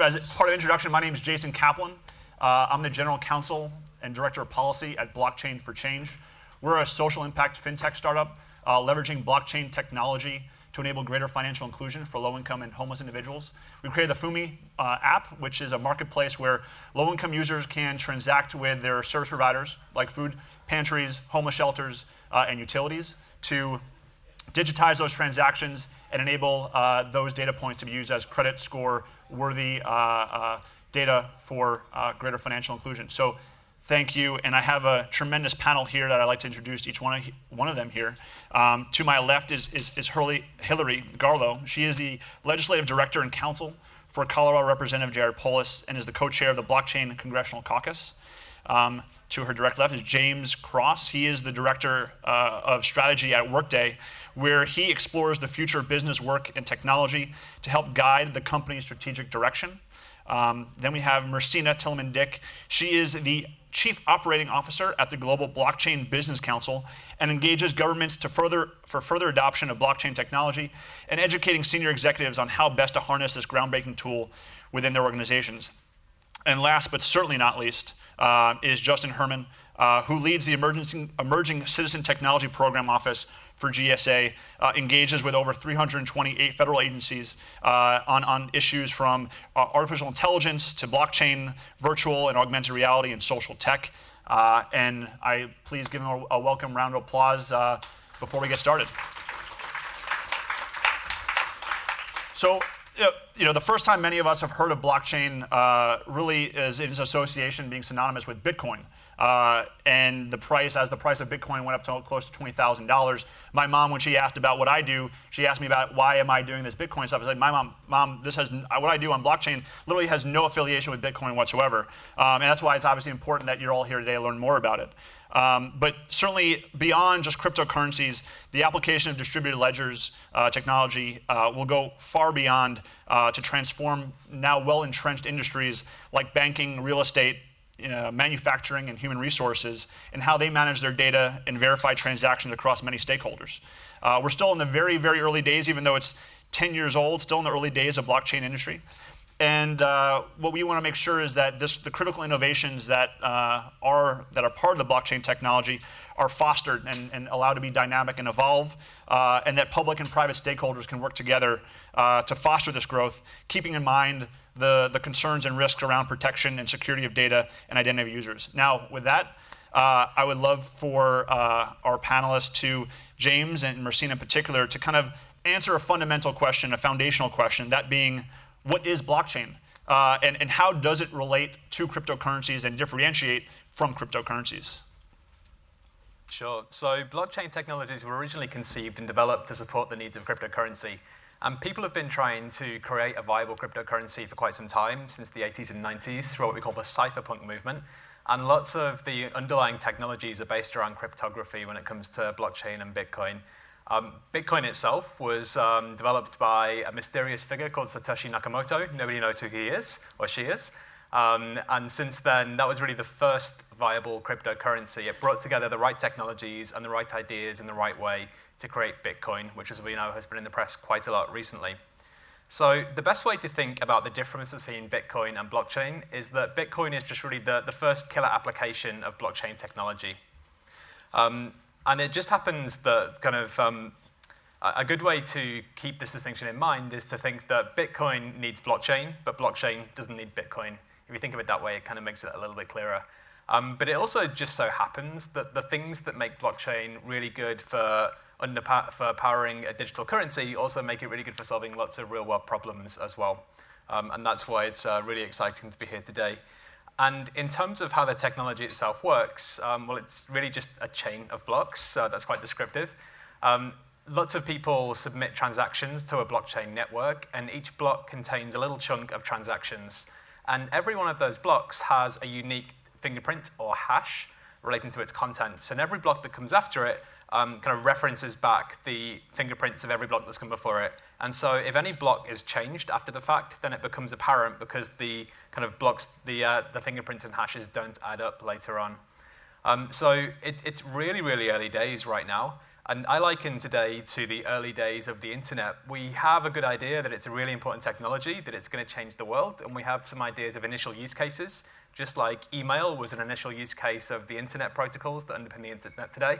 As part of introduction, my name is Jason Kaplan. I'm the General Counsel and Director of Policy at Blockchain for Change. We're a social impact fintech startup leveraging blockchain technology to enable greater financial inclusion for low-income and homeless individuals. We created the Fumi app, which is a marketplace where low-income users can transact with their service providers, like food pantries, homeless shelters, and utilities, to digitize those transactions and enable those data points to be used as credit score worthy data for greater financial inclusion. So thank you, and I have a tremendous panel here that I'd like to introduce each one of them here. To my left is Hilary Gawrilow. She is the Legislative Director and Counsel for Colorado Representative Jared Polis and is the co-chair of the Blockchain Congressional Caucus. To her direct left is James Cross. He is the Director of Strategy at Workday, where he explores the future of business, work, and technology to help guide the company's strategic direction. Then we have Mercina Tilleman-Dick. She is the Chief Operating Officer at the Global Blockchain Business Council and engages governments for further adoption of blockchain technology and educating senior executives on how best to harness this groundbreaking tool within their organizations. And last but certainly not least is Justin Herman, who leads the Emerging Citizen Technology Program Office for GSA, engages with over 328 federal agencies on issues from artificial intelligence to blockchain, virtual and augmented reality, and social tech. And please give him a welcome round of applause before we get started. So, the first time many of us have heard of blockchain really is its association being synonymous with Bitcoin. And the price of Bitcoin went up to close to $20,000. My mom, when she asked about what I do, she asked me about why am I doing this Bitcoin stuff. I said, Mom, what I do on blockchain literally has no affiliation with Bitcoin whatsoever. And that's why it's obviously important that you're all here today to learn more about it. But certainly beyond just cryptocurrencies, the application of distributed ledgers technology will go far beyond to transform now well-entrenched industries like banking, real estate, manufacturing, and human resources, and how they manage their data and verify transactions across many stakeholders. We're still in the very, very early days, even though it's 10 years old, still in the early days of blockchain industry. And what we want to make sure is that the critical innovations that are part of the blockchain technology are fostered and allowed to be dynamic and evolve, and that public and private stakeholders can work together to foster this growth, keeping in mind the concerns and risks around protection and security of data and identity of users. Now, with that, I would love for our panelists, James and Mercina in particular, to kind of answer a fundamental question, a foundational question, that being, what is blockchain? And how does it relate to cryptocurrencies and differentiate from cryptocurrencies? Sure. So blockchain technologies were originally conceived and developed to support the needs of cryptocurrency. And people have been trying to create a viable cryptocurrency for quite some time, since the 80s and 90s, through what we call the cypherpunk movement. And lots of the underlying technologies are based around cryptography when it comes to blockchain and Bitcoin. Bitcoin itself was developed by a mysterious figure called Satoshi Nakamoto. Nobody knows who he is or she is. And since then, that was really the first viable cryptocurrency. It brought together the right technologies and the right ideas in the right way to create Bitcoin, which, as we know, has been in the press quite a lot recently. So the best way to think about the difference between Bitcoin and blockchain is that Bitcoin is just really the first killer application of blockchain technology. And it just happens that a good way to keep this distinction in mind is to think that Bitcoin needs blockchain, but blockchain doesn't need Bitcoin. If you think of it that way, it kind of makes it a little bit clearer. But it also just so happens that the things that make blockchain really good for powering a digital currency also make it really good for solving lots of real-world problems as well. And that's why it's really exciting to be here today. And in terms of how the technology itself works, well, it's really just a chain of blocks, so that's quite descriptive. Lots of people submit transactions to a blockchain network, and each block contains a little chunk of transactions. And every one of those blocks has a unique fingerprint or hash relating to its contents. And every block that comes after it kind of references back the fingerprints of every block that's come before it. And so if any block is changed after the fact, then it becomes apparent because the kind of blocks, the fingerprints and hashes don't add up later on. So it's really, really early days right now. And I liken today to the early days of the internet. We have a good idea that it's a really important technology, that it's going to change the world, and we have some ideas of initial use cases, just like email was an initial use case of the internet protocols that underpin the internet today.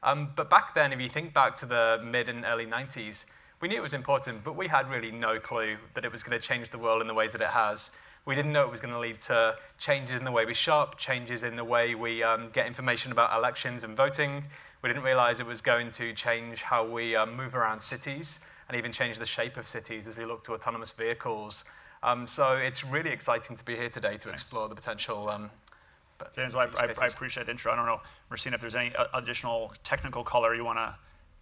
But back then, if you think back to the mid and early 90s, we knew it was important, but we had really no clue that it was going to change the world in the ways that it has. We didn't know it was going to lead to changes in the way we shop, changes in the way we get information about elections and voting. We didn't realize it was going to change how we move around cities and even change the shape of cities as we look to autonomous vehicles. So it's really exciting to be here today to explore the potential. James, I appreciate the intro. I don't know, Mercina, if there's any additional technical color you want to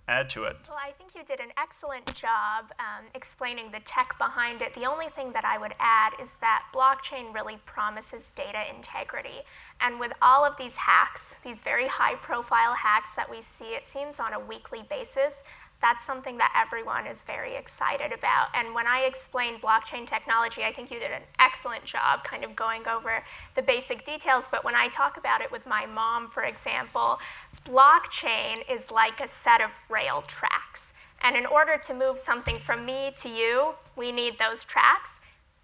add to it. Well, I think you did an excellent job explaining the tech behind it. The only thing that I would add is that blockchain really promises data integrity. And with all of these hacks, these very high-profile hacks that we see, it seems on a weekly basis, that's something that everyone is very excited about. And when I explained blockchain technology, I think you did an excellent job kind of going over the basic details. But when I talk about it with my mom, for example, blockchain is like a set of rail tracks. And in order to move something from me to you, we need those tracks.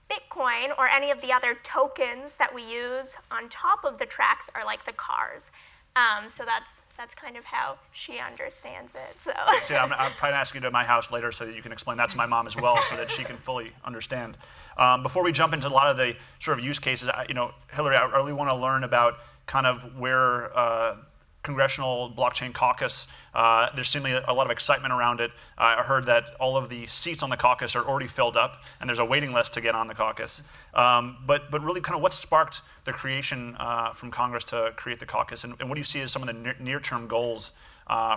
Bitcoin or any of the other tokens that we use on top of the tracks are like the cars. So that's kind of how she understands it. So See, I'm probably going to ask you to my house later so that you can explain that to my mom as well, so that she can fully understand. Before we jump into a lot of the sort of use cases, Hilary, I really want to learn about kind of where Congressional Blockchain Caucus, there's seemingly a lot of excitement around it. I heard that all of the seats on the caucus are already filled up, and there's a waiting list to get on the caucus. But really kind of what sparked the creation from Congress to create the caucus, and what do you see as some of the near-term goals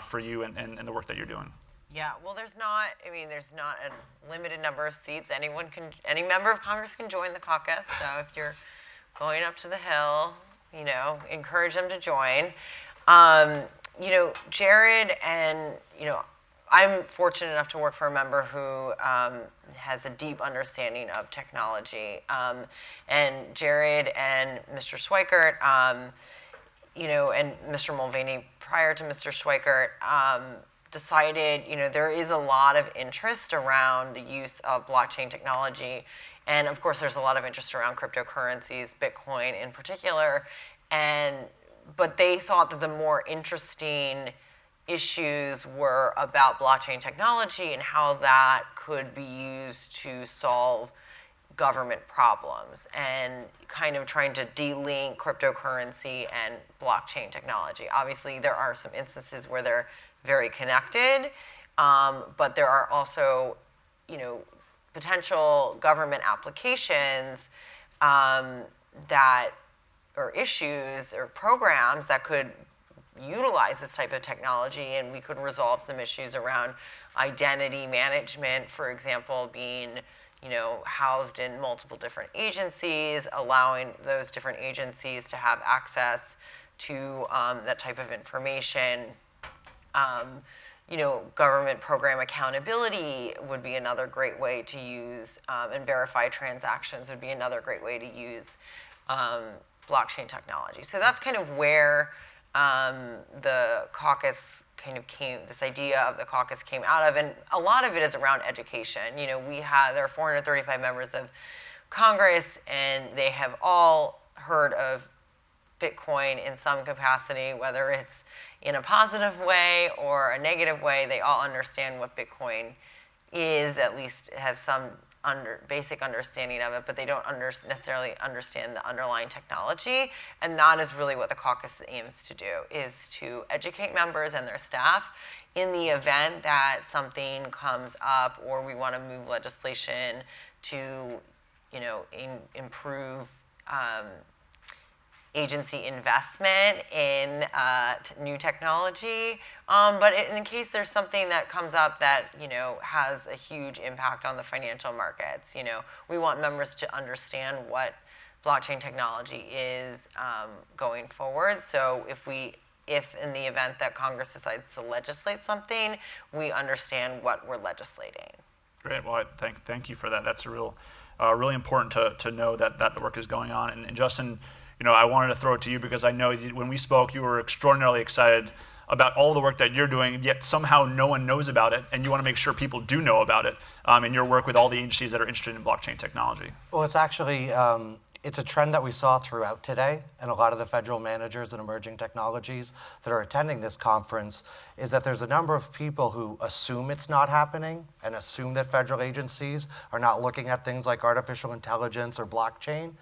for you and the work that you're doing? Yeah, well, there's not a limited number of seats. Any member of Congress can join the caucus. So if you're going up to the Hill, encourage them to join. Jared and, I'm fortunate enough to work for a member who has a deep understanding of technology. And Jared and Mr. Schweikert, and Mr. Mulvaney prior to Mr. Schweikert, decided, there is a lot of interest around the use of blockchain technology. And of course, there's a lot of interest around cryptocurrencies, Bitcoin in particular. But they thought that the more interesting issues were about blockchain technology and how that could be used to solve government problems, and kind of trying to de-link cryptocurrency and blockchain technology. Obviously, there are some instances where they're very connected, but there are also, potential government applications or issues or programs that could utilize this type of technology, and we could resolve some issues around identity management, for example, being housed in multiple different agencies, allowing those different agencies to have access to that type of information. Government program accountability would be another great way to use, and verify transactions would be another great way to use blockchain technology. So that's kind of where the caucus this idea of the caucus came out of, and a lot of it is around education. There are 435 members of Congress, and they have all heard of Bitcoin in some capacity, whether it's in a positive way or a negative way. They all understand what Bitcoin is, at least have some basic understanding of it, but they don't necessarily understand the underlying technology. And that is really what the caucus aims to do, is to educate members and their staff in the event that something comes up or we want to move legislation to, improve agency investment in new technology. But in case there's something that comes up that, has a huge impact on the financial markets, we want members to understand what blockchain technology is going forward. So if in the event that Congress decides to legislate something, we understand what we're legislating. Great. Well, thank you for that. That's really important to know that the work is going on. And Justin, I wanted to throw it to you because I know when we spoke, you were extraordinarily excited about all the work that you're doing, yet somehow no one knows about it, and you want to make sure people do know about it in your work with all the agencies that are interested in blockchain technology? Well, it's actually, it's a trend that we saw throughout today, and a lot of the federal managers in emerging technologies that are attending this conference, is that there's a number of people who assume it's not happening and assume that federal agencies are not looking at things like artificial intelligence or blockchain.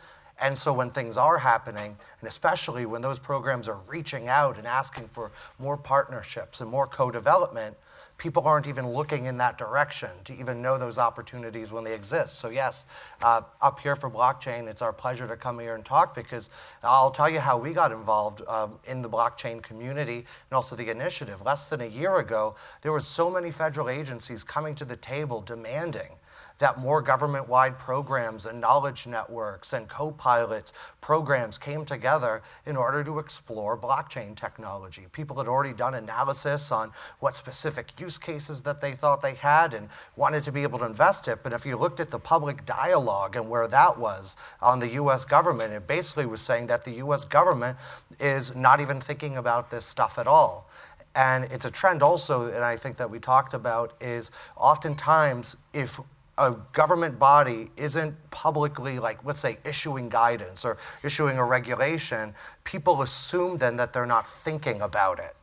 And so when things are happening, and especially when those programs are reaching out and asking for more partnerships and more co-development, people aren't even looking in that direction to even know those opportunities when they exist. So yes, up here for blockchain, it's our pleasure to come here and talk, because I'll tell you how we got involved in the blockchain community and also the initiative. Less than a year ago, there were so many federal agencies coming to the table demanding that more government-wide programs and knowledge networks and co-pilots programs came together in order to explore blockchain technology. People had already done analysis on what specific use cases that they thought they had and wanted to be able to invest it. But if you looked at the public dialogue and where that was on the US government, it basically was saying that the US government is not even thinking about this stuff at all. And it's a trend also, and I think that we talked about, is oftentimes if a government body isn't publicly, like, let's say, issuing guidance or issuing a regulation, people assume then that they're not thinking about it.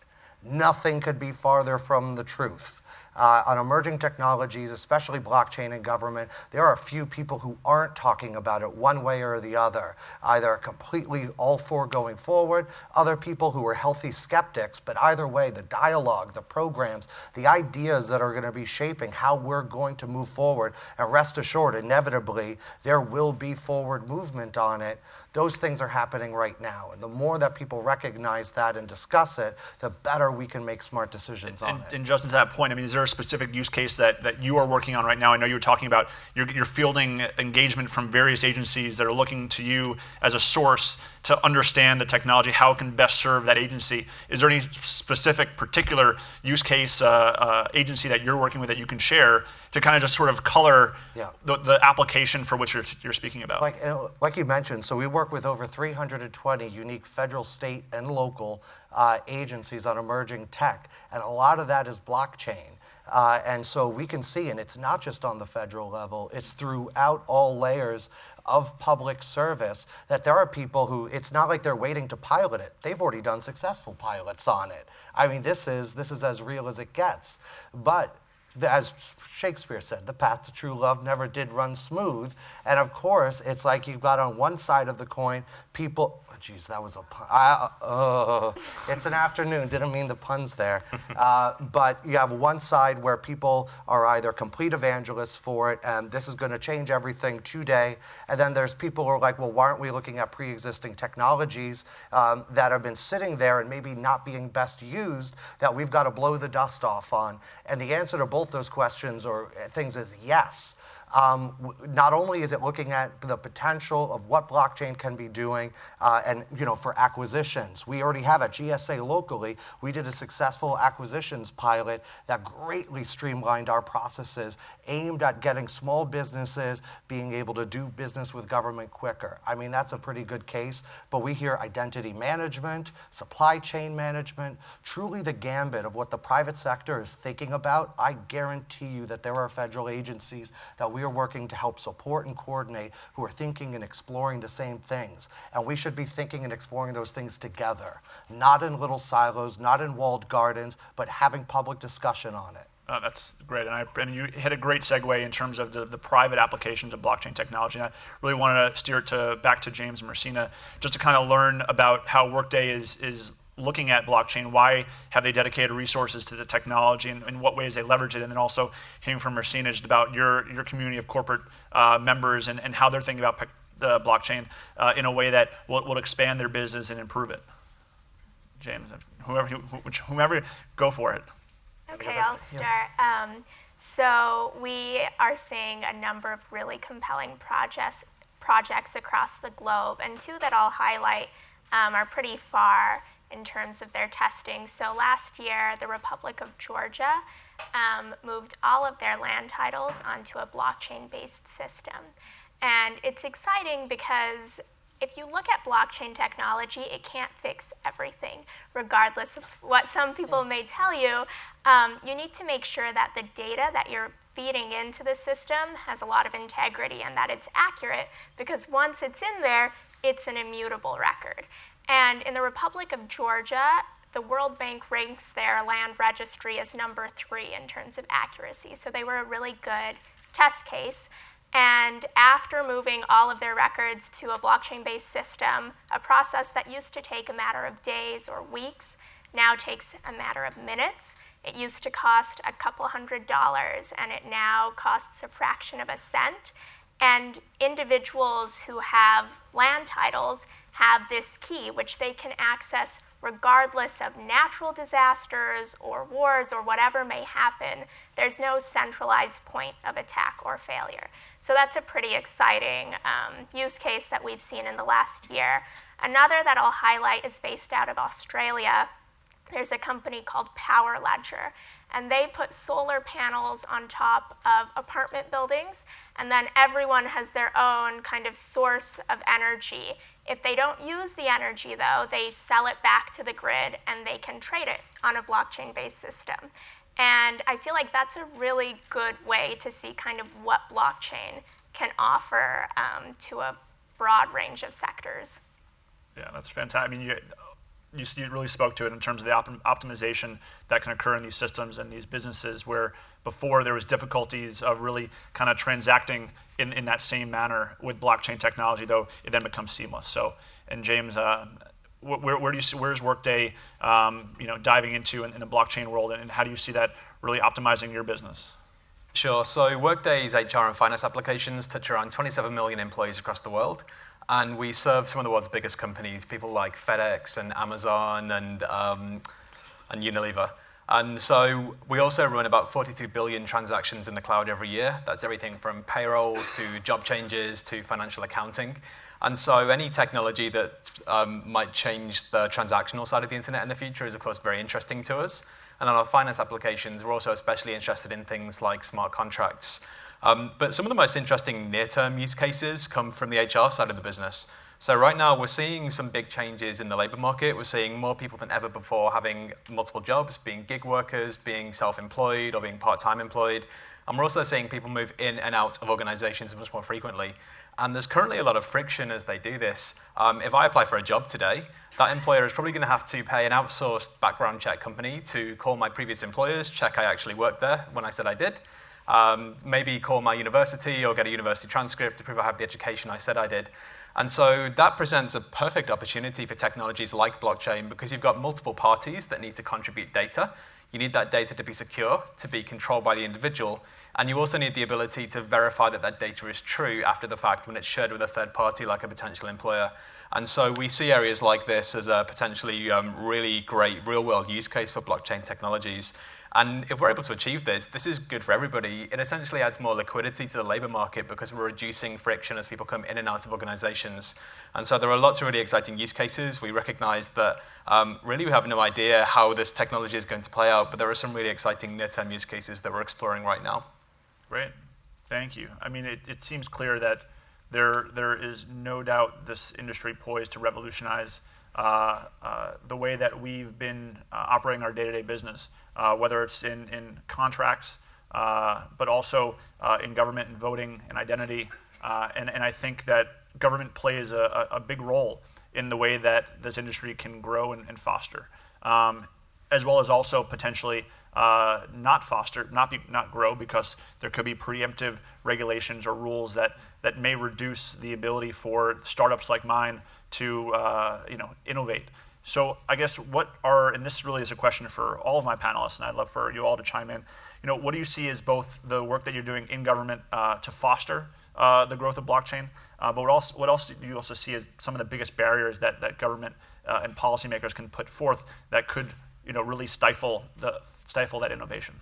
Nothing could be farther from the truth. On emerging technologies, especially blockchain and government, there are a few people who aren't talking about it one way or the other, either completely all for going forward, other people who are healthy skeptics, but either way, the dialogue, the programs, the ideas that are going to be shaping how we're going to move forward, and rest assured, inevitably, there will be forward movement on it. Those things are happening right now, and the more that people recognize that and discuss it, the better we can make smart decisions on it. And Justin, to that point, I mean, is there a specific use case that you are working on right now? I know you were talking about you're fielding engagement from various agencies that are looking to you as a source to understand the technology, how it can best serve that agency. Is there any specific particular use case agency that you're working with that you can share to kind of just sort of color the application for which you're speaking about? Like you mentioned, so we work with over 320 unique federal, state, and local agencies on emerging tech, and a lot of that is blockchain. And so we can see, and it's not just on the federal level, it's throughout all layers of public service, that there are people who, it's not like they're waiting to pilot it. They've already done successful pilots on it. I mean, this is as real as it gets. But as Shakespeare said, the path to true love never did run smooth. And of course, it's like you've got on one side of the coin, people, oh, geez, that was a pun. It's an afternoon, didn't mean the puns there. But you have one side where people are either complete evangelists for it, and this is going to change everything today. And then there's people who are like, well, why aren't we looking at pre-existing technologies that have been sitting there and maybe not being best used, that we've got to blow the dust off on? And the answer to both those questions or things is yes. Not only is it looking at the potential of what blockchain can be doing, and for acquisitions. We already have at GSA locally, we did a successful acquisitions pilot that greatly streamlined our processes, aimed at getting small businesses being able to do business with government quicker. I mean, that's a pretty good case, but we hear identity management, supply chain management, truly the gambit of what the private sector is thinking about. I guarantee you that there are federal agencies that we are working to help support and coordinate who are thinking and exploring the same things. And we should be thinking and exploring those things together, not in little silos, not in walled gardens, but having public discussion on it. That's great, and you hit a great segue in terms of the private applications of blockchain technology. And I really wanted to steer it back to James and Mercina, just to kind of learn about how Workday is looking at blockchain. Why have they dedicated resources to the technology, and in what ways they leverage it? And then also hearing from Mercina just about your community of corporate members and how they're thinking about the blockchain in a way that will expand their business and improve it. James, whomever, go for it. Okay, I'll start. So we are seeing a number of really compelling projects across the globe, and two that I'll highlight are pretty far in terms of their testing. So last year, the Republic of Georgia moved all of their land titles onto a blockchain-based system. And it's exciting because if you look at blockchain technology, it can't fix everything, regardless of what some people may tell you. You need to make sure that the data that you're feeding into the system has a lot of integrity and that it's accurate, because once it's in there, it's an immutable record. And in the Republic of Georgia, the World Bank ranks their land registry as number 3 in terms of accuracy. So they were a really good test case. And after moving all of their records to a blockchain-based system, a process that used to take a matter of days or weeks now takes a matter of minutes. It used to cost a couple $100, and it now costs a fraction of a cent. And individuals who have land titles have this key, which they can access regardless of natural disasters or wars or whatever may happen. There's no centralized point of attack or failure. So that's a pretty exciting use case that we've seen in the last year. Another that I'll highlight is based out of Australia. There's a company called Power Ledger, and they put solar panels on top of apartment buildings, and then everyone has their own kind of source of energy. If they don't use the energy, though, they sell it back to the grid, and they can trade it on a blockchain-based system. And I feel like that's a really good way to see kind of what blockchain can offer to a broad range of sectors. Yeah, that's fantastic. I mean, you really spoke to it in terms of the optimization that can occur in these systems and these businesses, where before there was difficulties of really kind of transacting in that same manner with blockchain technology, though it then becomes seamless. So, and James, where do you see, where's Workday diving into in the blockchain world, and how do you see that really optimizing your business? Sure. So Workday's HR and finance applications touch around 27 million employees across the world. And we serve some of the world's biggest companies, people like FedEx and Amazon and Unilever. And so we also run about 42 billion transactions in the cloud every year. That's everything from payrolls to job changes to financial accounting. And so any technology that might change the transactional side of the internet in the future is, of course, very interesting to us. And on our finance applications, we're also especially interested in things like smart contracts. But some of the most interesting near-term use cases come from the HR side of the business. So right now, we're seeing some big changes in the labor market. We're seeing more people than ever before having multiple jobs, being gig workers, being self-employed, or being part-time employed. And we're also seeing people move in and out of organizations much more frequently. And there's currently a lot of friction as they do this. If I apply for a job today, that employer is probably going to have to pay an outsourced background check company to call my previous employers, check I actually worked there when I said I did. Maybe call my university or get a university transcript to prove I have the education I said I did. And so that presents a perfect opportunity for technologies like blockchain, because you've got multiple parties that need to contribute data. You need that data to be secure, to be controlled by the individual, and you also need the ability to verify that that data is true after the fact when it's shared with a third party like a potential employer. And so we see areas like this as a potentially really great real-world use case for blockchain technologies. And if we're able to achieve this, this is good for everybody. It essentially adds more liquidity to the labor market because we're reducing friction as people come in and out of organizations. And so there are lots of really exciting use cases. We recognize that really we have no idea how this technology is going to play out, but there are some really exciting near-term use cases that we're exploring right now. Great, thank you. I mean, it seems clear that there is no doubt this industry poised to revolutionize the way that we've been operating our day-to-day business, whether it's in contracts, but also in government and voting and identity. And I think that government plays a big role in the way that this industry can grow and foster, as well as also potentially not foster, not grow, because there could be preemptive regulations or rules that may reduce the ability for startups like mine to innovate. So I guess and this really is a question for all of my panelists, and I'd love for you all to chime in. What do you see as both the work that you're doing in government to foster the growth of blockchain, but what else do you also see as some of the biggest barriers that government and policymakers can put forth that could really stifle that innovation?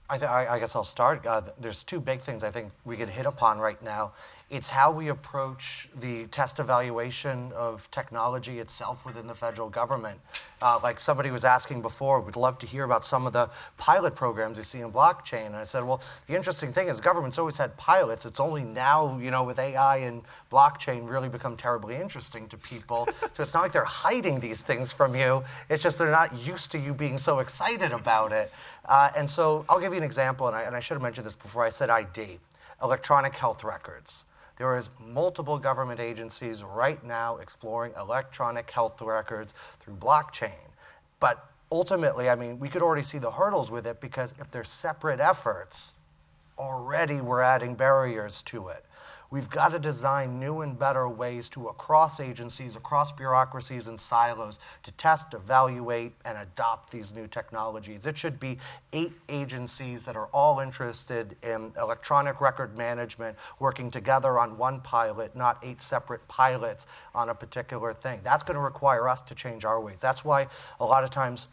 I guess I'll start. There's two big things I think we could hit upon right now It's how we approach the test evaluation of technology itself within the federal government. Like somebody was asking before, we'd love to hear about some of the pilot programs we see in blockchain. And I said, well, the interesting thing is government's always had pilots. It's only now, with AI and blockchain really become terribly interesting to people. So it's not like they're hiding these things from you. It's just they're not used to you being so excited about it. And so I'll give you an example, and I should have mentioned this before I said ID, electronic health records. There is multiple government agencies right now exploring electronic health records through blockchain. But ultimately, we could already see the hurdles with it because if they're separate efforts, already we're adding barriers to it. We've got to design new and better ways to, across agencies, across bureaucracies and silos, to test, evaluate, and adopt these new technologies. It should be 8 agencies that are all interested in electronic record management working together on one pilot, not 8 separate pilots on a particular thing. That's going to require us to change our ways. That's why a lot of times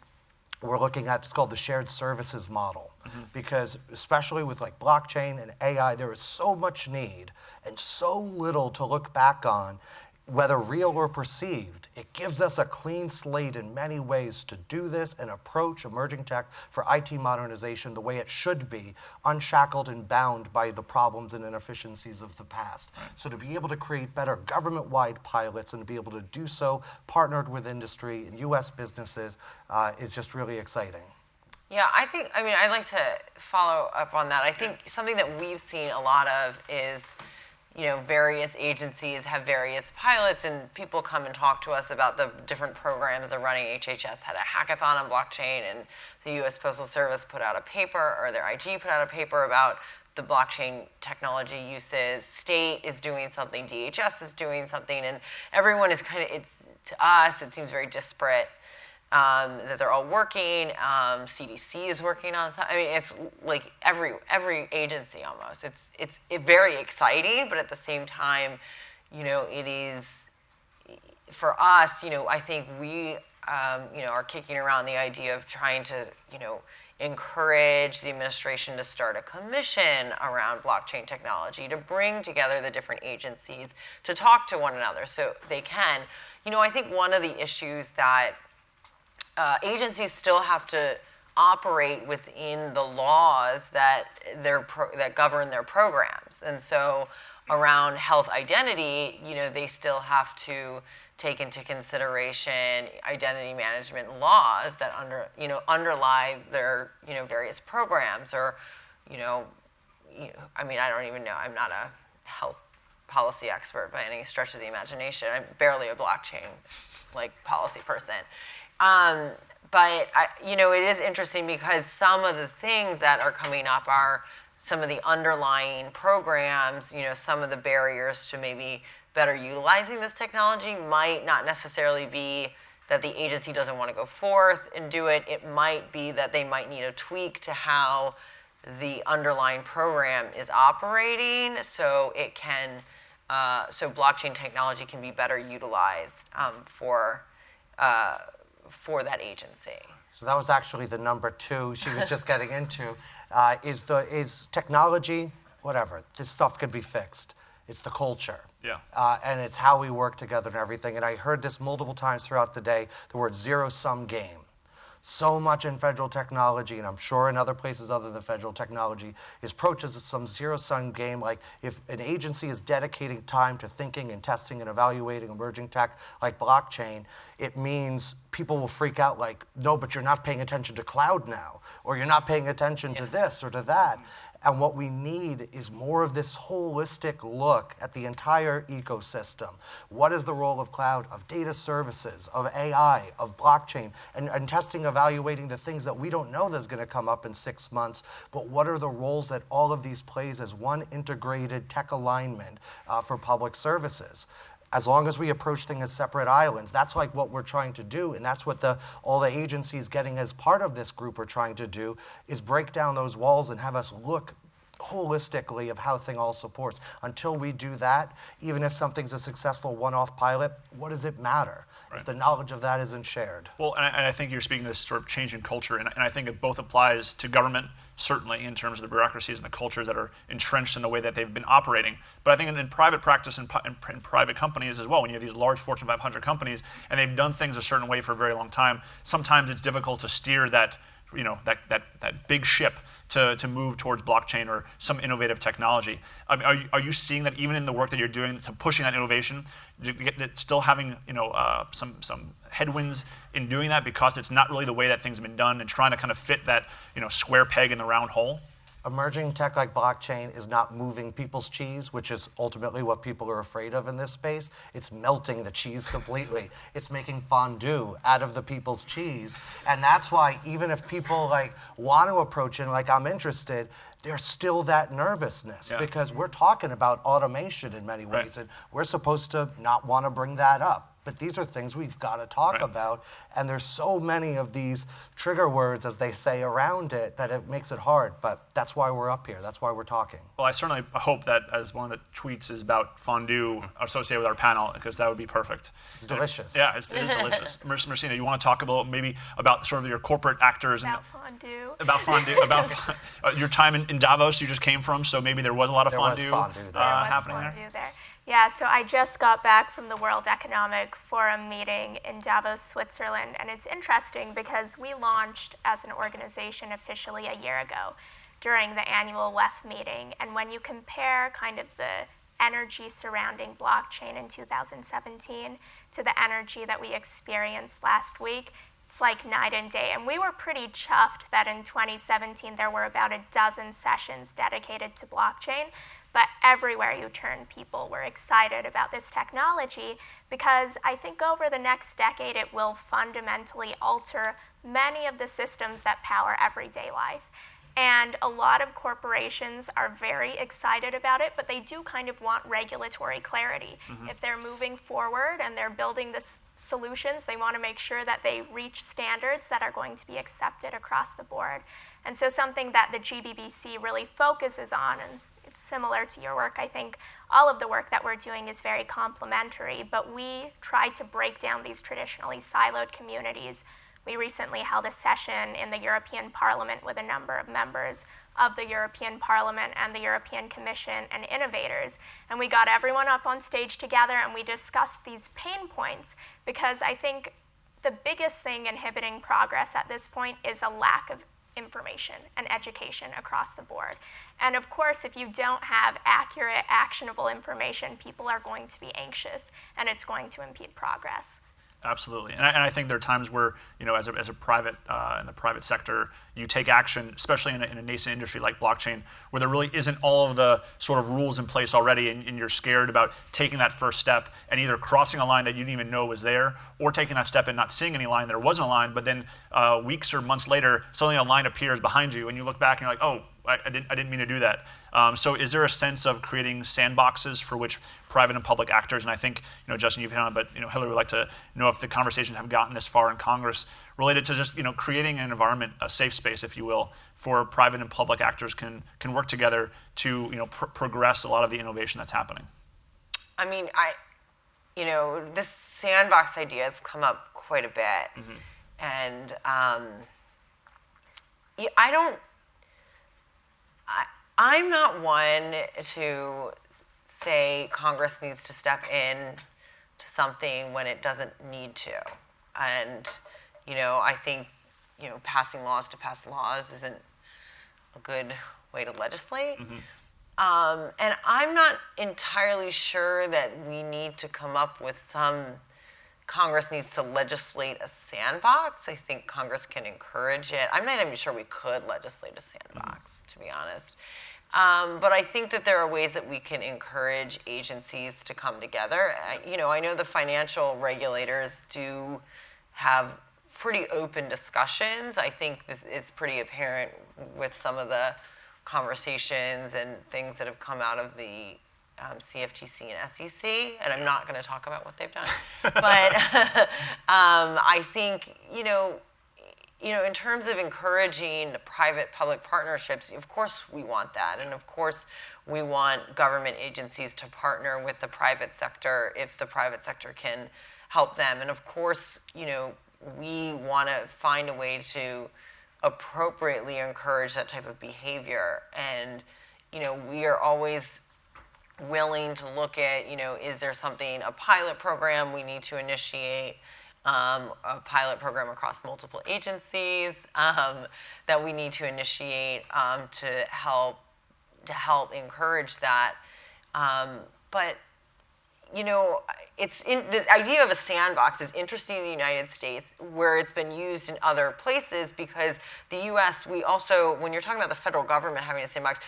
we're looking at, it's called the shared services model. Because especially with like blockchain and AI, there is so much need and so little to look back on, whether real or perceived. It gives us a clean slate in many ways to do this and approach emerging tech for IT modernization the way it should be, unshackled and bound by the problems and inefficiencies of the past. So to be able to create better government-wide pilots and to be able to do so partnered with industry and US businesses is just really exciting. Yeah, I'd like to follow up on that. I think something that we've seen a lot of is, various agencies have various pilots and people come and talk to us about the different programs they're running. HHS had a hackathon on blockchain and the US Postal Service put out a paper, or their IG put out a paper about the blockchain technology uses. State is doing something, DHS is doing something, and everyone is to us, it seems very disparate. That they're all working. CDC is working on something. It's like every agency almost. It's very exciting, but at the same time, it is for us. I think we are kicking around the idea of trying to encourage the administration to start a commission around blockchain technology to bring together the different agencies to talk to one another so they can. I think one of the issues that agencies still have to operate within the laws that govern their programs, and so around health identity, they still have to take into consideration identity management laws that underlie their various programs, or I don't even know. I'm not a health policy expert by any stretch of the imagination. I'm barely a blockchain policy person. But it is interesting because some of the things that are coming up are some of the underlying programs, some of the barriers to maybe better utilizing this technology might not necessarily be that the agency doesn't want to go forth and do it. It might be that they might need a tweak to how the underlying program is operating so it can, so blockchain technology can be better utilized for that agency. So that was actually the number 2 she was just getting into. Is technology, whatever, this stuff could be fixed. It's the culture. Yeah. And it's how we work together and everything. And I heard this multiple times throughout the day, the word zero-sum game. So much in federal technology, and I'm sure in other places other than federal technology, is approaches some zero-sum game. Like if an agency is dedicating time to thinking and testing and evaluating emerging tech like blockchain, it means people will freak out like, no, but you're not paying attention to cloud now, or you're not paying attention to this or to that. And what we need is more of this holistic look at the entire ecosystem. What is the role of cloud, of data services, of AI, of blockchain, and testing, evaluating the things that we don't know that's going to come up in 6 months, but what are the roles that all of these plays as one integrated tech alignment for public services? As long as we approach things as separate islands, that's like what we're trying to do, and that's what all the agencies getting as part of this group are trying to do, is break down those walls and have us look holistically of how thing all supports. Until we do that, even if something's a successful one-off pilot, what does it matter if the knowledge of that isn't shared? Well, and I think you're speaking to this sort of change in culture, and I think it both applies to government, certainly in terms of the bureaucracies and the cultures that are entrenched in the way that they've been operating. But I think in private practice and in private companies as well, when you have these large Fortune 500 companies and they've done things a certain way for a very long time, sometimes it's difficult to steer that big ship to move towards blockchain or some innovative technology. I mean, are you seeing that even in the work that you're doing to pushing that innovation, that still having some headwinds in doing that because it's not really the way that things have been done and trying to kind of fit that square peg in the round hole? Emerging tech like blockchain is not moving people's cheese, which is ultimately what people are afraid of in this space. It's melting the cheese completely. It's making fondue out of the people's cheese. And that's why even if people want to approach it I'm interested, there's still that nervousness because we're talking about automation in many ways and we're supposed to not want to bring that up. But these are things we've got to talk about, and there's so many of these trigger words, as they say, around it that it makes it hard. But that's why we're up here. That's why we're talking. Well, I certainly hope that as one of the tweets is about fondue associated with our panel, because that would be perfect. It's delicious. Yeah, it is delicious. Mercina, you want to talk a little maybe about sort of your corporate actors About fondue. about your time in Davos you just came from, so maybe there was a lot of fondue happening there. Yeah, so I just got back from the World Economic Forum meeting in Davos, Switzerland, and it's interesting because we launched as an organization officially a year ago during the annual WEF meeting, and when you compare kind of the energy surrounding blockchain in 2017 to the energy that we experienced last week, it's like night and day. And we were pretty chuffed that in 2017 there were about a dozen sessions dedicated to blockchain. But everywhere you turn, people were excited about this technology because I think over the next decade it will fundamentally alter many of the systems that power everyday life. And a lot of corporations are very excited about it, but they do kind of want regulatory clarity. If they're moving forward and they're building this solutions, they want to make sure that they reach standards that are going to be accepted across the board. And so something that the GBBC really focuses on, and it's similar to your work, I think all of the work that we're doing is very complementary, but we try to break down these traditionally siloed communities. We recently held a session in the European Parliament with a number of members of the European Parliament and the European Commission and innovators. And we got everyone up on stage together and we discussed these pain points because I think the biggest thing inhibiting progress at this point is a lack of information and education across the board. And of course, if you don't have accurate, actionable information, people are going to be anxious and it's going to impede progress. Absolutely, and I think there are times where, as a private, in the private sector, you take action, especially in a nascent industry like blockchain, where there really isn't all of the sort of rules in place already, and you're scared about taking that first step and either crossing a line that you didn't even know was there, or taking that step and not seeing any line, there wasn't a line, but then weeks or months later, suddenly a line appears behind you, and you look back and you're like, oh, I didn't mean to do that. So is there a sense of creating sandboxes for which private and public actors, and I think, Justin, you've hit on it, but Hilary would like to know if the conversations have gotten this far in Congress related to just, creating an environment, a safe space, if you will, for private and public actors can work together to, progress a lot of the innovation that's happening. I mean, this sandbox idea has come up quite a bit. And I'm not one to say Congress needs to step in to something when it doesn't need to. And, I think, passing laws to pass laws isn't a good way to legislate. And I'm not entirely sure that we need to come up with Congress needs to legislate a sandbox. I think Congress can encourage it. I'm not even sure we could legislate a sandbox, to be honest. But I think that there are ways that we can encourage agencies to come together. I know the financial regulators do have pretty open discussions. I think it's pretty apparent with some of the conversations and things that have come out of the CFTC and SEC, and I'm not going to talk about what they've done. But I think, in terms of encouraging private-public partnerships, of course we want that. And of course we want government agencies to partner with the private sector if the private sector can help them. And of course, we want to find a way to appropriately encourage that type of behavior. And, we are always willing to look at, is there a pilot program we need to initiate, a pilot program across multiple agencies that we need to initiate to help encourage that. But the idea of a sandbox is interesting in the United States, where it's been used in other places, because the U.S., we also, when you're talking about the federal government having a sandbox,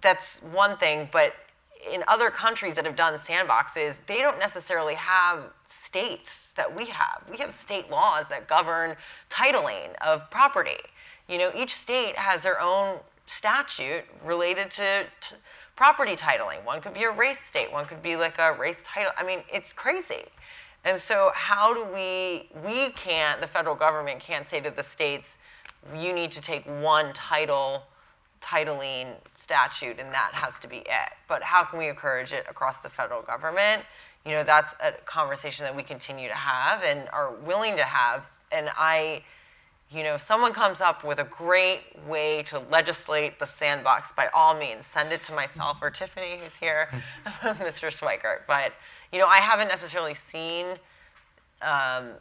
that's one thing, but in other countries that have done sandboxes, they don't necessarily have states that we have. We have state laws that govern titling of property. Each state has their own statute related to property titling. One could be a race state, one could be like a race title. I mean, it's crazy. And so how do the federal government can't say to the states, you need to take one titling statute and that has to be it. But how can we encourage it across the federal government? That's a conversation that we continue to have and are willing to have. And if someone comes up with a great way to legislate the sandbox, by all means, send it to myself or Tiffany, who's here, Mr. Schweikert. But, I haven't necessarily seen I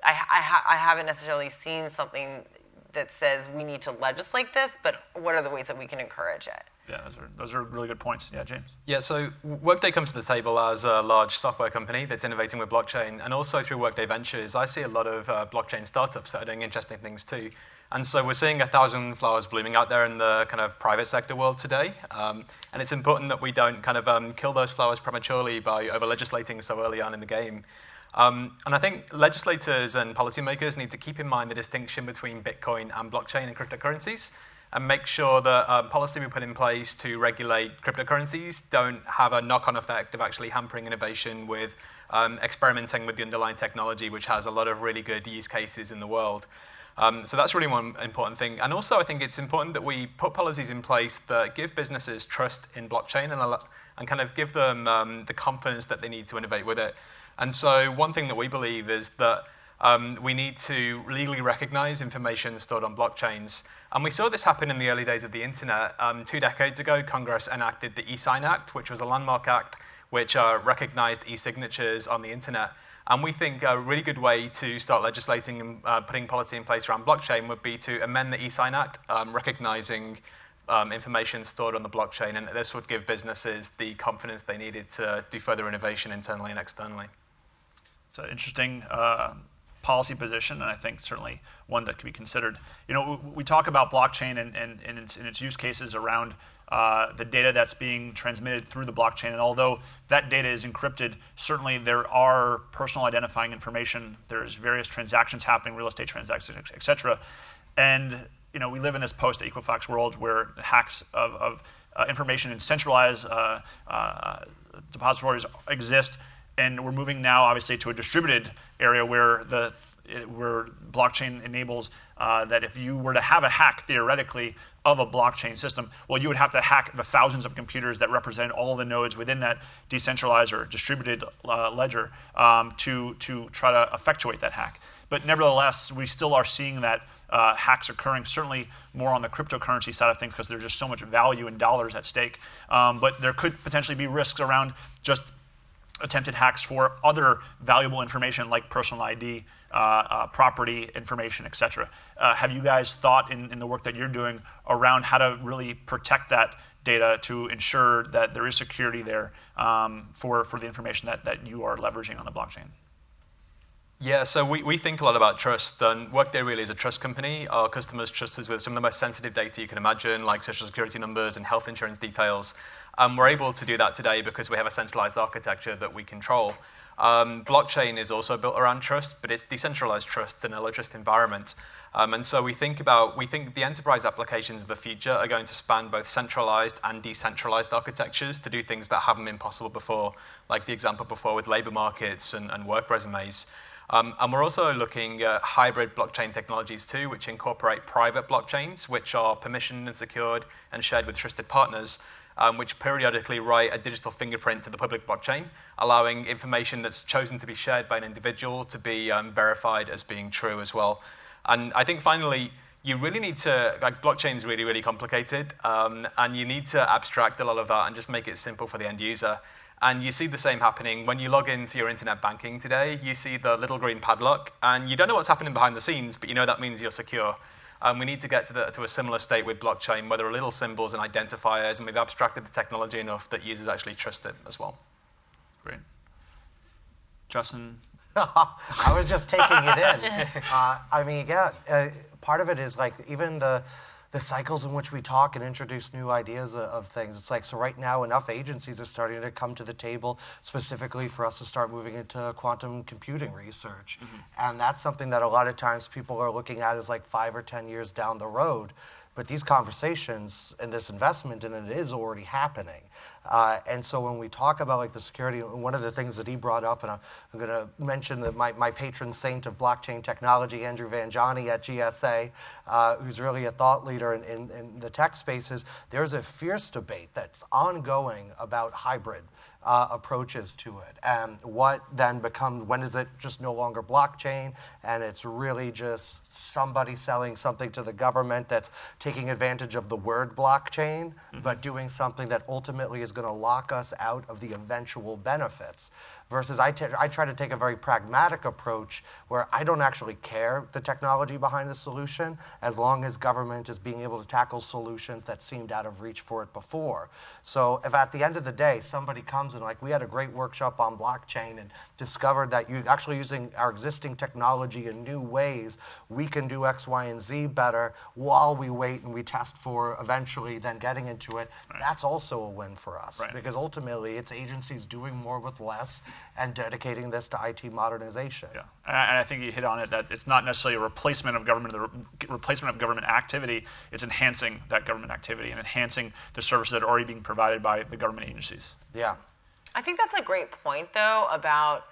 haven't necessarily seen something that says we need to legislate this, but what are the ways that we can encourage it? Yeah, those are really good points. Yeah, James? Yeah, so Workday comes to the table as a large software company that's innovating with blockchain, and also through Workday Ventures, I see a lot of blockchain startups that are doing interesting things too. And so we're seeing 1,000 flowers blooming out there in the kind of private sector world today. And it's important that we don't kind of kill those flowers prematurely by over-legislating so early on in the game. And I think legislators and policymakers need to keep in mind the distinction between Bitcoin and blockchain and cryptocurrencies, and make sure that policy we put in place to regulate cryptocurrencies don't have a knock-on effect of actually hampering innovation with experimenting with the underlying technology, which has a lot of really good use cases in the world. So that's really one important thing. And also I think it's important that we put policies in place that give businesses trust in blockchain and kind of give them the confidence that they need to innovate with it. And so one thing that we believe is that we need to legally recognize information stored on blockchains. And we saw this happen in the early days of the internet. 2 decades ago, Congress enacted the e-Sign Act, which was a landmark act which recognized e-signatures on the internet. And we think a really good way to start legislating and putting policy in place around blockchain would be to amend the e-Sign Act, recognizing information stored on the blockchain, and this would give businesses the confidence they needed to do further innovation internally and externally. It's an interesting policy position, and I think certainly one that could be considered. We talk about blockchain and its use cases around the data that's being transmitted through the blockchain. And although that data is encrypted, certainly there are personal identifying information. There's various transactions happening, real estate transactions, et cetera. And we live in this post-Equifax world where the hacks of information in centralized depositories exist. And we're moving now, obviously, to a distributed area where blockchain enables that if you were to have a hack, theoretically, of a blockchain system, well, you would have to hack the thousands of computers that represent all the nodes within that decentralized or distributed ledger to try to effectuate that hack. But nevertheless, we still are seeing that hacks occurring, certainly more on the cryptocurrency side of things, because there's just so much value in dollars at stake. But there could potentially be risks around just attempted hacks for other valuable information like personal ID, property information, et cetera. Have you guys thought in the work that you're doing around how to really protect that data to ensure that there is security there for the information that you are leveraging on the blockchain? Yeah, so we think a lot about trust, and Workday really is a trust company. Our customers trust us with some of the most sensitive data you can imagine, like social security numbers and health insurance details. We're able to do that today because we have a centralized architecture that we control. Blockchain is also built around trust, but it's decentralized trust in a low trust environment. And so we think the enterprise applications of the future are going to span both centralized and decentralized architectures to do things that haven't been possible before, like the example before with labor markets and work resumes. And we're also looking at hybrid blockchain technologies too, which incorporate private blockchains, which are permissioned and secured and shared with trusted partners, which periodically write a digital fingerprint to the public blockchain, allowing information that's chosen to be shared by an individual to be verified as being true as well. And I think finally, you really need to, like, blockchain is really, really complicated, and you need to abstract a lot of that and just make it simple for the end user. And you see the same happening when you log into your internet banking today. You see the little green padlock, and you don't know what's happening behind the scenes, but you know that means you're secure. We need to get to a similar state with blockchain, where there are little symbols and identifiers, and we've abstracted the technology enough that users actually trust it as well. Great. Justin? I was just taking it in. I mean, yeah, part of it is like even the cycles in which we talk and introduce new ideas of things. It's like, so right now enough agencies are starting to come to the table specifically for us to start moving into quantum computing research. And that's something that a lot of times people are looking at as like 5 or 10 years down the road. But these conversations and this investment in it is already happening. And so when we talk about like the security, one of the things that he brought up, and I'm going to mention that my patron saint of blockchain technology, Andrew Van Johnny at GSA, who's really a thought leader in the tech spaces, there's a fierce debate that's ongoing about hybrid approaches to it, and what then becomes, when is it just no longer blockchain and it's really just somebody selling something to the government that's taking advantage of the word blockchain, but doing something that ultimately is going to lock us out of the eventual benefits. Versus I try to take a very pragmatic approach where I don't actually care the technology behind the solution, as long as government is being able to tackle solutions that seemed out of reach for it before. So if at the end of the day somebody comes and, like, we had a great workshop on blockchain and discovered that you actually using our existing technology in new ways, we can do X, Y, and Z better while we wait and we test for eventually then getting into it, that's also a win for us. Because ultimately it's agencies doing more with less and dedicating this to IT modernization. Yeah, and I think you hit on it, that it's not necessarily a replacement of government, replacement of government activity, it's enhancing that government activity and enhancing the services that are already being provided by the government agencies. Yeah. I think that's a great point, though, about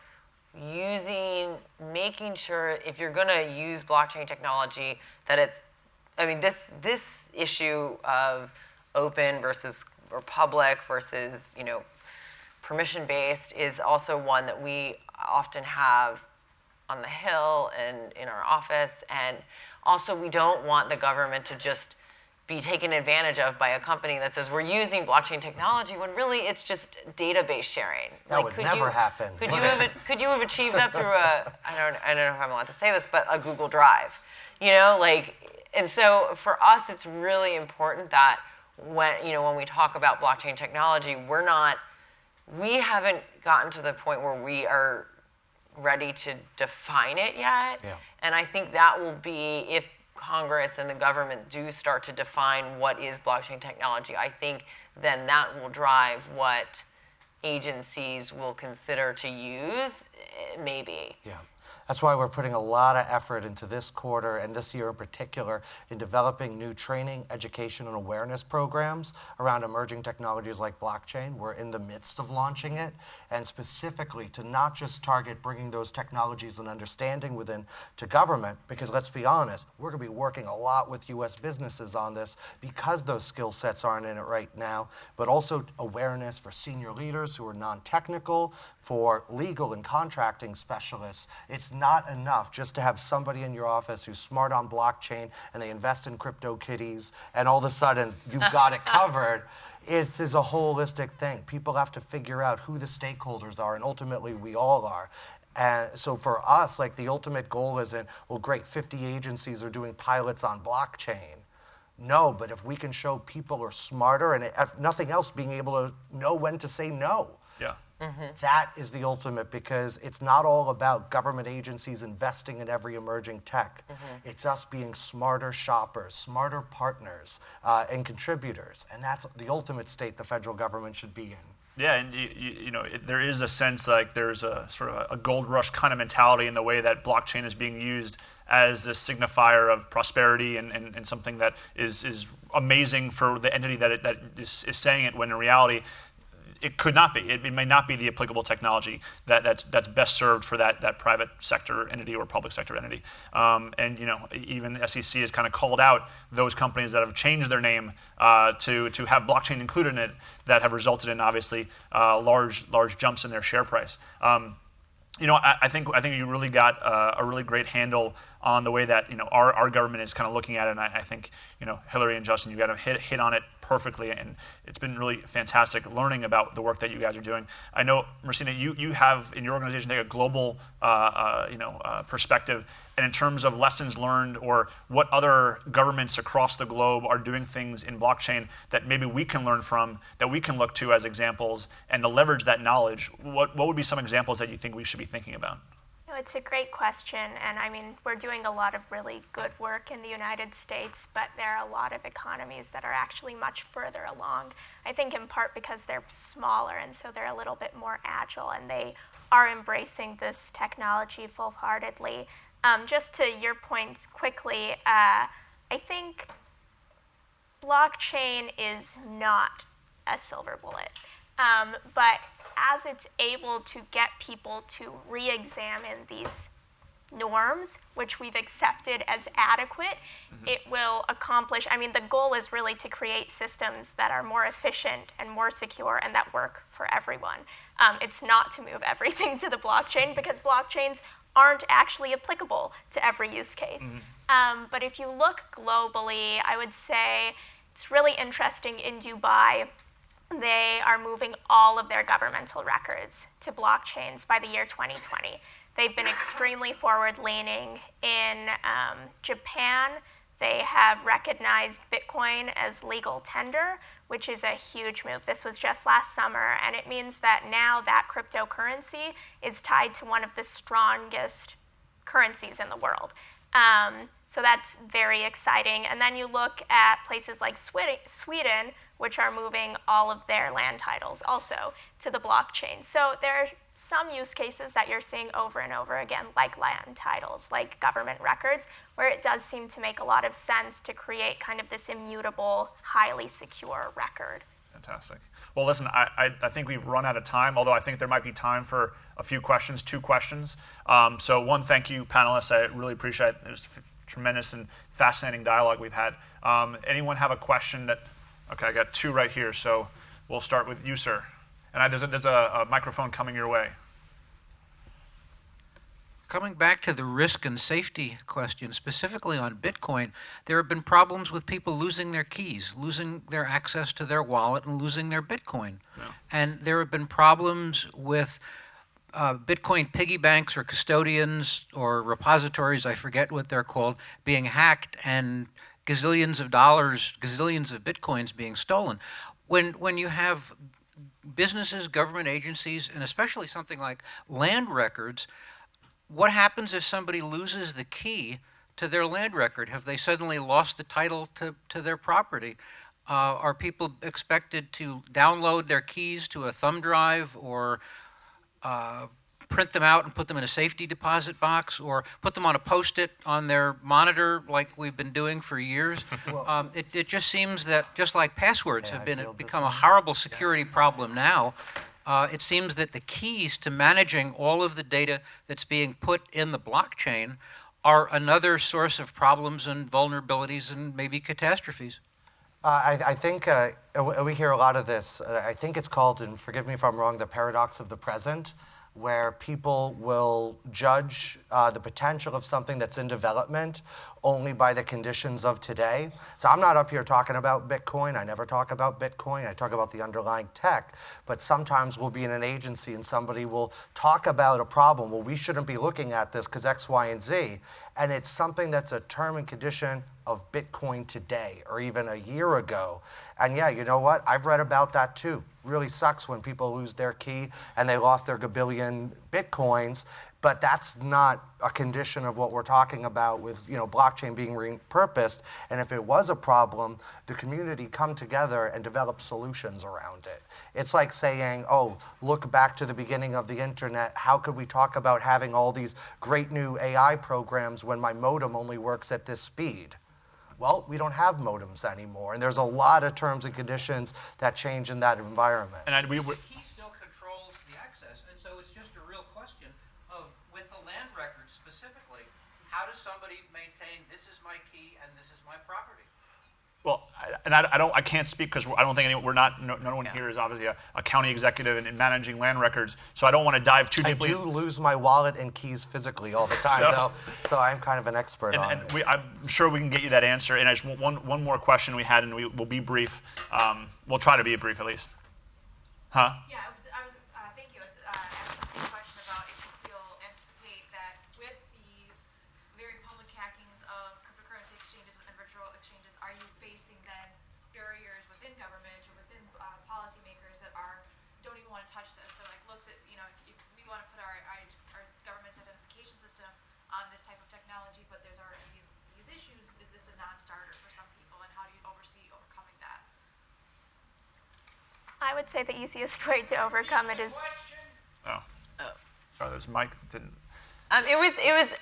making sure if you're going to use blockchain technology that it's, I mean, this issue of open versus or public versus, you know, permission-based is also one that we often have on the Hill and in our office. And also, we don't want the government to just be taken advantage of by a company that says we're using blockchain technology when really it's just database sharing. That would never happen. Could you have achieved that through I don't know if I'm allowed to say this, but a Google Drive, you know, like, and so for us it's really important that when we talk about blockchain technology, we haven't gotten to the point where we are ready to define it yet. Yeah. And I think that will be, if Congress and the government do start to define what is blockchain technology, I think then that will drive what agencies will consider to use, maybe. Yeah. That's why we're putting a lot of effort into this quarter and this year in particular in developing new training, education, and awareness programs around emerging technologies like blockchain. We're in the midst of launching it, and specifically to not just target bringing those technologies and understanding within to government, because let's be honest, we're going to be working a lot with U.S. businesses on this because those skill sets aren't in it right now, but also awareness for senior leaders who are non-technical, for legal and contracting specialists. It's not enough just to have somebody in your office who's smart on blockchain and they invest in CryptoKitties and all of a sudden you've got it covered. It is a holistic thing. People have to figure out who the stakeholders are, and ultimately we all are. And so for us, like, the ultimate goal isn't, well, great, 50 agencies are doing pilots on blockchain. No, but if we can show people are smarter and if nothing else, being able to know when to say no. Yeah. That is the ultimate, because it's not all about government agencies investing in every emerging tech. It's us being smarter shoppers, smarter partners, and contributors. And that's the ultimate state the federal government should be in. Yeah, and there is a sense like there's a sort of a gold rush kind of mentality in the way that blockchain is being used as a signifier of prosperity and something that is amazing for the entity that is saying it, when in reality, it could not be. It may not be the applicable technology that's best served for that private sector entity or public sector entity. And even the SEC has kind of called out those companies that have changed their name to have blockchain included in it, that have resulted in obviously large jumps in their share price. I think you really got a really great handle on the way that our government is kind of looking at it, and I think Hilary and Justin, you got to hit on it perfectly, and it's been really fantastic learning about the work that you guys are doing. I know, Mercina, you have in your organization take a global perspective, and in terms of lessons learned or what other governments across the globe are doing things in blockchain that maybe we can learn from, that we can look to as examples, and to leverage that knowledge, what would be some examples that you think we should be thinking about? It's a great question, and I mean, we're doing a lot of really good work in the United States, but there are a lot of economies that are actually much further along. I think in part because they're smaller, and so they're a little bit more agile, and they are embracing this technology full-heartedly. Just to your points quickly, I think blockchain is not a silver bullet. But as it's able to get people to re-examine these norms, which we've accepted as adequate, it will accomplish, the goal is really to create systems that are more efficient and more secure and that work for everyone. It's not to move everything to the blockchain, because blockchains aren't actually applicable to every use case. But if you look globally, I would say it's really interesting in Dubai. They are moving all of their governmental records to blockchains by the year 2020. They've been extremely forward-leaning. In Japan, they have recognized Bitcoin as legal tender, which is a huge move. This was just last summer, and it means that now that cryptocurrency is tied to one of the strongest currencies in the world. So that's very exciting. And then you look at places like Sweden, which are moving all of their land titles also to the blockchain. So there are some use cases that you're seeing over and over again, like land titles, like government records, where it does seem to make a lot of sense to create kind of this immutable, highly secure record. Fantastic. Well, listen, I think we've run out of time, although I think there might be time for a few questions, 2 questions. So one, thank you, panelists. I really appreciate it. It was tremendous and fascinating dialogue we've had. Anyone have a question that, okay, I got 2 right here, so we'll start with you, sir. And there's a microphone coming your way. Coming back to the risk and safety question, specifically on Bitcoin, there have been problems with people losing their keys, losing their access to their wallet, and losing their Bitcoin. Yeah. And there have been problems with Bitcoin piggy banks or custodians or repositories, I forget what they're called, being hacked and gazillions of dollars, gazillions of Bitcoins being stolen. When you have businesses, government agencies, and especially something like land records, what happens if somebody loses the key to their land record? Have they suddenly lost the title to their property? Are people expected to download their keys to a thumb drive or print them out and put them in a safety deposit box, or put them on a Post-it on their monitor like we've been doing for years? Well, it just seems that, just like passwords have become a horrible security problem now, it seems that the keys to managing all of the data that's being put in the blockchain are another source of problems and vulnerabilities and maybe catastrophes. I think we hear a lot of this. I think it's called, and forgive me if I'm wrong, the paradox of the present, where people will judge the potential of something that's in development only by the conditions of today. So I'm not up here talking about Bitcoin. I never talk about Bitcoin. I talk about the underlying tech. But sometimes we'll be in an agency and somebody will talk about a problem. Well, we shouldn't be looking at this because X, Y, and Z. And it's something that's a term and condition of Bitcoin today or even a year ago. And yeah, you know what? I've read about that too. Really sucks when people lose their key and they lost their gabillion Bitcoins, but that's not a condition of what we're talking about with blockchain being repurposed. And if it was a problem, the community come together and develop solutions around it. It's like saying, oh, look back to the beginning of the internet. How could we talk about having all these great new AI programs when my modem only works at this speed? Well, we don't have modems anymore, and there's a lot of terms and conditions that change in that environment. And we The key still controls the access, and so it's just a real question of, with the land records specifically, how does somebody maintain, this is my key and this is my property? well, I can't speak because I don't think no one here is obviously a county executive and managing land records, so I don't want to dive too I deeply. do lose my wallet and keys physically all the time, though, so I'm kind of an expert on it. I'm sure we can get you that answer. And I just one more question we had, and we'll be brief. We'll try to be brief at least. Huh? Yeah, thank you. I was asking a question about if you'll anticipate that with the very public hackings of cryptocurrency exchanges and virtual exchanges, are you facing then barriers within government or within policymakers that don't even want to touch this? They're like, look, if we want to put our government's identification system on this type of technology, but there's already these issues, is this a non-starter for some people, and how do you overcoming that? I would say the easiest way to overcome it is Oh. Sorry, there's Mike. Didn't. It was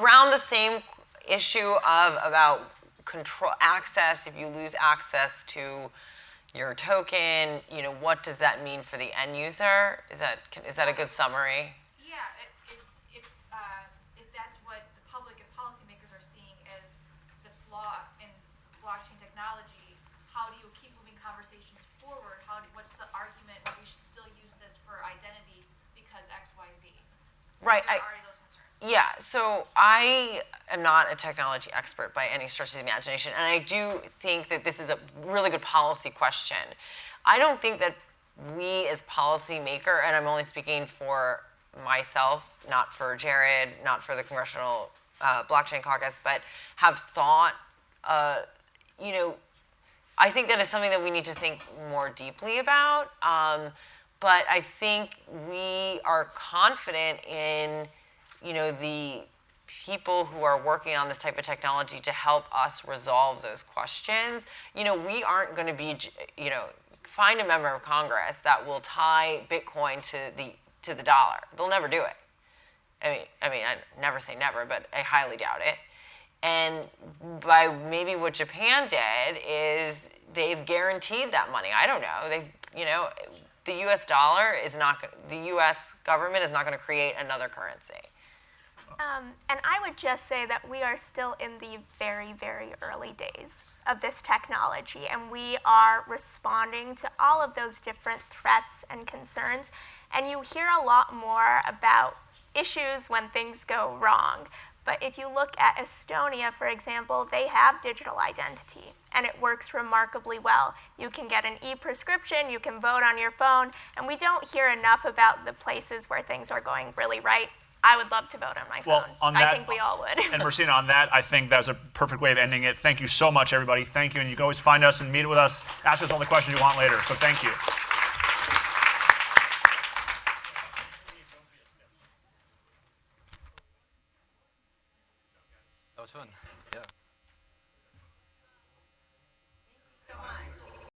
around the same issue about control access. If you lose access to your token, what does that mean for the end user? Is that a good summary? Yeah, if that's what the public and policymakers are seeing as the flaw in blockchain technology, how do you keep moving conversations forward? What's the argument that we should still use this for identity because X, Y, Z? Right. There are those concerns. Yeah, so I am not a technology expert by any stretch of the imagination, and I do think that this is a really good policy question. I don't think that we as policymaker, and I'm only speaking for myself, not for Jared, not for the Congressional Blockchain Caucus, but have thought, I think that is something that we need to think more deeply about. But I think we are confident in, the people who are working on this type of technology to help us resolve those questions. We aren't going to be, find a member of Congress that will tie Bitcoin to the dollar. They'll never do it. I mean, I never say never, but I highly doubt it. And by maybe what Japan did is they've guaranteed that money. I don't know. The U.S. dollar the U.S. government is not going to create another currency. and I would just say that we are still in the very, very early days of this technology, and we are responding to all of those different threats and concerns. And you hear a lot more about issues when things go wrong. But if you look at Estonia, for example, they have digital identity, and it works remarkably well. You can get an e-prescription, you can vote on your phone, and we don't hear enough about the places where things are going really right. I would love to vote on my phone. I think we all would. And Mercina, on that, I think that's a perfect way of ending it. Thank you so much, everybody. Thank you, and you can always find us and meet with us, ask us all the questions you want later, so thank you. That was fun. Yeah.